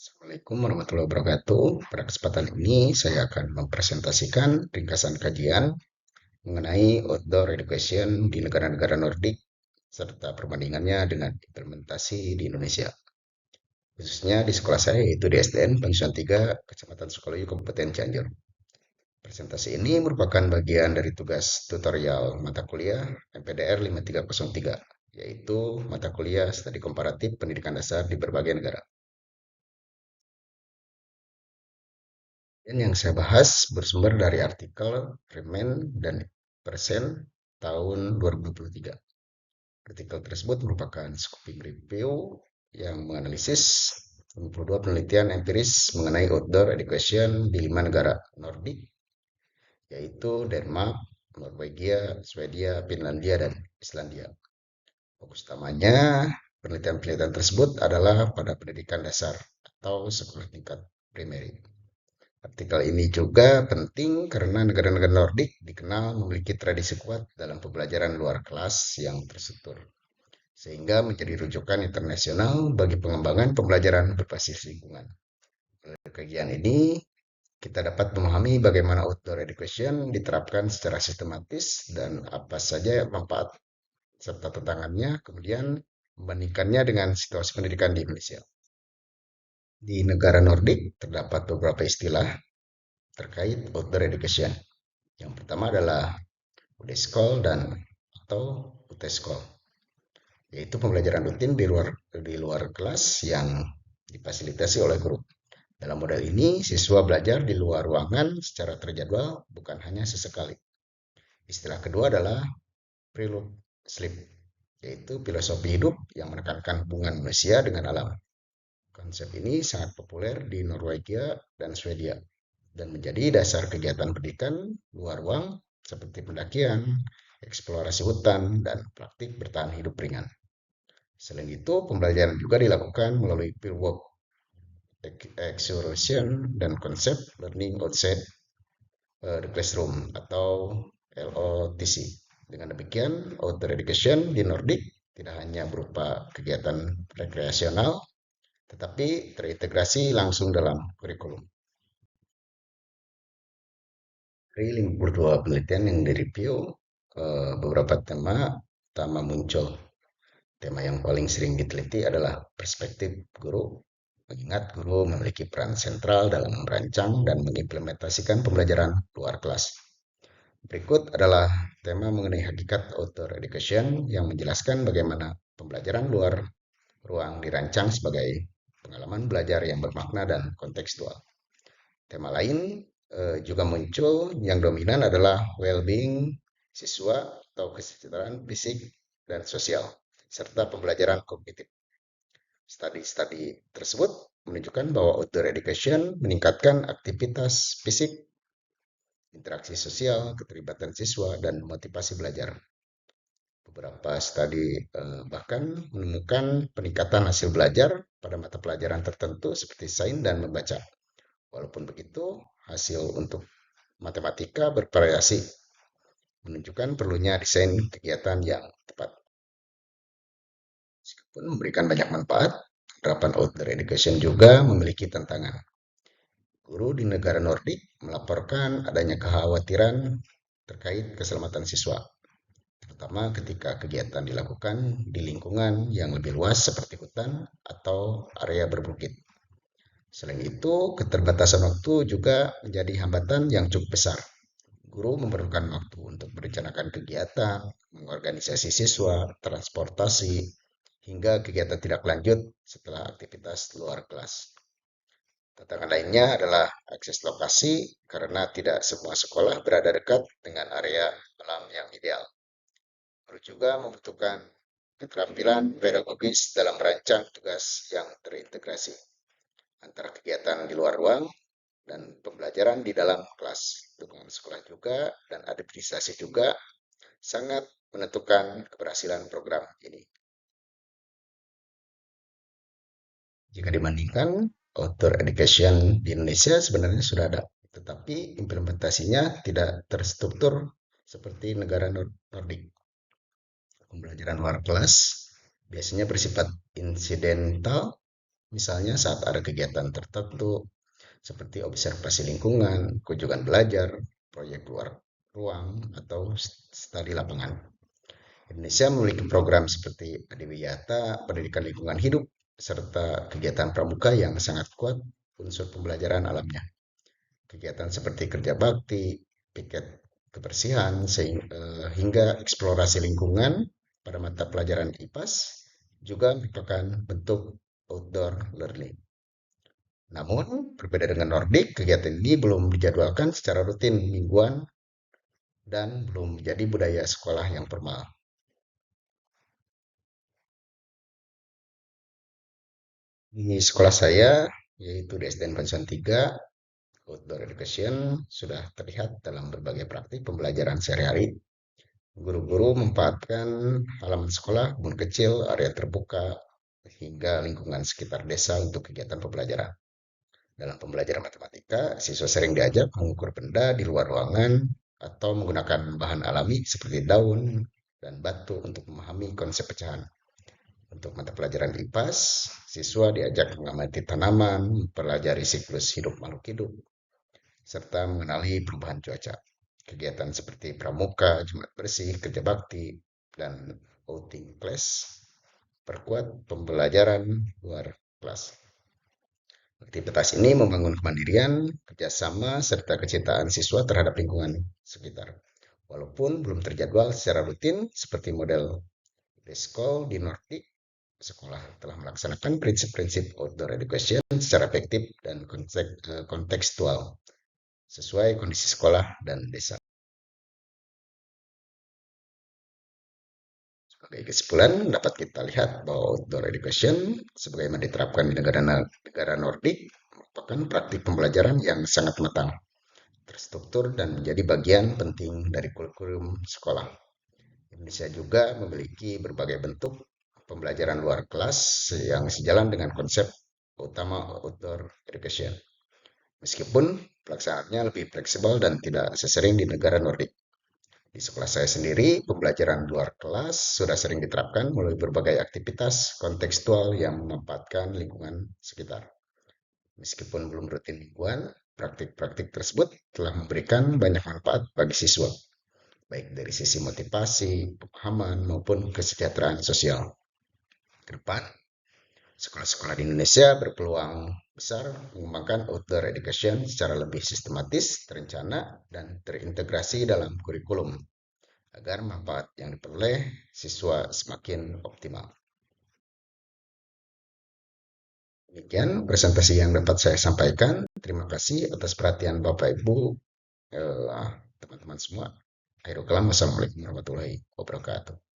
Assalamualaikum warahmatullahi wabarakatuh. Pada kesempatan ini saya akan mempresentasikan ringkasan kajian mengenai outdoor education di negara-negara Nordik serta perbandingannya dengan implementasi di Indonesia. Khususnya di sekolah saya yaitu di SDN Bangsuan 3, Kecamatan Sukolilo, Kabupaten Cianjur. Presentasi ini merupakan bagian dari tugas tutorial mata kuliah MPDR 5303, yaitu mata kuliah studi komparatif pendidikan dasar di berbagai negara. Dan yang saya bahas bersumber dari artikel Freeman dan Persen tahun 2023. Artikel tersebut merupakan scoping review yang menganalisis 52 penelitian empiris mengenai outdoor education di 5 negara Nordik, yaitu Denmark, Norwegia, Swedia, Finlandia, dan Islandia. Fokus utamanya penelitian-penelitian tersebut adalah pada pendidikan dasar atau sekolah tingkat primary. Artikel ini juga penting karena negara-negara Nordik dikenal memiliki tradisi kuat dalam pembelajaran luar kelas yang terstruktur, sehingga menjadi rujukan internasional bagi pengembangan pembelajaran berbasis lingkungan. Dari kajian ini, kita dapat memahami bagaimana outdoor education diterapkan secara sistematis dan apa saja manfaat serta tantangannya, kemudian membandingkannya dengan situasi pendidikan di Indonesia. Di negara Nordik terdapat beberapa istilah terkait outdoor education. Yang pertama adalah UDESKOL dan atau UTESKOL, yaitu pembelajaran rutin di luar kelas yang difasilitasi oleh guru. Dalam model ini, siswa belajar di luar ruangan secara terjadwal, bukan hanya sesekali. Istilah kedua adalah prelude sleep, yaitu filosofi hidup yang menekankan hubungan manusia dengan alam. Konsep ini sangat populer di Norwegia dan Swedia dan menjadi dasar kegiatan pendidikan luar ruang seperti pendakian, eksplorasi hutan, dan praktik bertahan hidup ringan. Selain itu, pembelajaran juga dilakukan melalui fieldwork excursion dan konsep learning outside the classroom atau LOTC. Dengan demikian, outdoor education di Nordik tidak hanya berupa kegiatan rekreasional, tetapi terintegrasi langsung dalam kurikulum. Dari 52 penelitian yang direview, beberapa tema utama muncul. Tema yang paling sering diteliti adalah perspektif guru, mengingat guru memiliki peran sentral dalam merancang dan mengimplementasikan pembelajaran luar kelas. Berikut adalah tema mengenai hakikat outdoor education yang menjelaskan bagaimana pembelajaran luar ruang dirancang sebagai pengalaman belajar yang bermakna dan kontekstual. Tema lain juga muncul, yang dominan adalah well-being siswa atau kesejahteraan fisik dan sosial, serta pembelajaran kognitif. Studi-studi tersebut menunjukkan bahwa outdoor education meningkatkan aktivitas fisik, interaksi sosial, keterlibatan siswa, dan motivasi belajar. Beberapa studi bahkan menemukan peningkatan hasil belajar pada mata pelajaran tertentu seperti sains dan membaca. Walaupun begitu, hasil untuk matematika bervariasi, menunjukkan perlunya desain kegiatan yang tepat. Meskipun memberikan banyak manfaat, penerapan outdoor education juga memiliki tantangan. Guru di negara Nordik melaporkan adanya kekhawatiran terkait keselamatan siswa, terutama ketika kegiatan dilakukan di lingkungan yang lebih luas seperti hutan atau area berbukit. Selain itu, keterbatasan waktu juga menjadi hambatan yang cukup besar. Guru memerlukan waktu untuk merencanakan kegiatan, mengorganisasi siswa, transportasi, hingga kegiatan tidak lanjut setelah aktivitas luar kelas. Tantangan lainnya adalah akses lokasi karena tidak semua sekolah berada dekat dengan area alam yang ideal. Guru juga membutuhkan keterampilan pedagogis dalam merancang tugas yang terintegrasi antara kegiatan di luar ruang dan pembelajaran di dalam kelas. Dukungan sekolah juga dan administrasi juga sangat menentukan keberhasilan program ini. Jika dibandingkan, outdoor education di Indonesia sebenarnya sudah ada, tetapi implementasinya tidak terstruktur seperti negara Nordik. Pembelajaran luar kelas biasanya bersifat insidental Misalnya saat ada kegiatan tertentu seperti observasi lingkungan, kunjungan belajar, proyek luar ruang, atau studi lapangan. Indonesia memiliki program seperti Adiwiyata, pendidikan lingkungan hidup, serta kegiatan pramuka yang sangat kuat unsur pembelajaran alamnya. Kegiatan seperti kerja bakti, piket kebersihan, hingga eksplorasi lingkungan pada mata pelajaran IPAS juga merupakan bentuk outdoor learning. Namun, berbeda dengan Nordik, kegiatan ini belum dijadwalkan secara rutin mingguan dan belum menjadi budaya sekolah yang formal. Di sekolah saya, yaitu di SDN Pancasila 3, outdoor education sudah terlihat dalam berbagai praktik pembelajaran sehari-hari. Guru-guru memanfaatkan halaman sekolah, kebun kecil, area terbuka, hingga lingkungan sekitar desa untuk kegiatan pembelajaran. Dalam pembelajaran matematika, siswa sering diajak mengukur benda di luar ruangan atau menggunakan bahan alami seperti daun dan batu untuk memahami konsep pecahan. Untuk mata pelajaran IPAS, siswa diajak mengamati tanaman, mempelajari siklus hidup makhluk hidup, serta mengenali perubahan cuaca. Kegiatan seperti pramuka, jumat bersih, kerja bakti, dan outing class perkuat pembelajaran luar kelas. Aktivitas ini membangun kemandirian, kerjasama, serta kecintaan siswa terhadap lingkungan sekitar. Walaupun belum terjadwal secara rutin seperti model Deskol di Nordik, sekolah telah melaksanakan prinsip-prinsip outdoor education secara efektif dan kontekstual sesuai kondisi sekolah dan desa. Sebagai kesimpulan, dapat kita lihat bahwa outdoor education sebagaimana diterapkan di negara Nordik merupakan praktik pembelajaran yang sangat matang, terstruktur, dan menjadi bagian penting dari kurikulum sekolah. Indonesia juga memiliki berbagai bentuk pembelajaran luar kelas yang sejalan dengan konsep utama outdoor education. Meskipun pelaksanaannya lebih fleksibel dan tidak sesering di negara Nordik. Di sekolah saya sendiri, pembelajaran luar kelas sudah sering diterapkan melalui berbagai aktivitas kontekstual yang memanfaatkan lingkungan sekitar. Meskipun belum rutin mingguan, praktik-praktik tersebut telah memberikan banyak manfaat bagi siswa, baik dari sisi motivasi, pemahaman, maupun kesejahteraan sosial. Ke depan, sekolah-sekolah di Indonesia berpeluang besar mengembangkan outdoor education secara lebih sistematis, terencana, dan terintegrasi dalam kurikulum agar manfaat yang diperoleh siswa semakin optimal. Demikian presentasi yang dapat saya sampaikan. Terima kasih atas perhatian Bapak Ibu, teman-teman semua. Akhirul kalam, wassalamualaikum warahmatullahi wabarakatuh.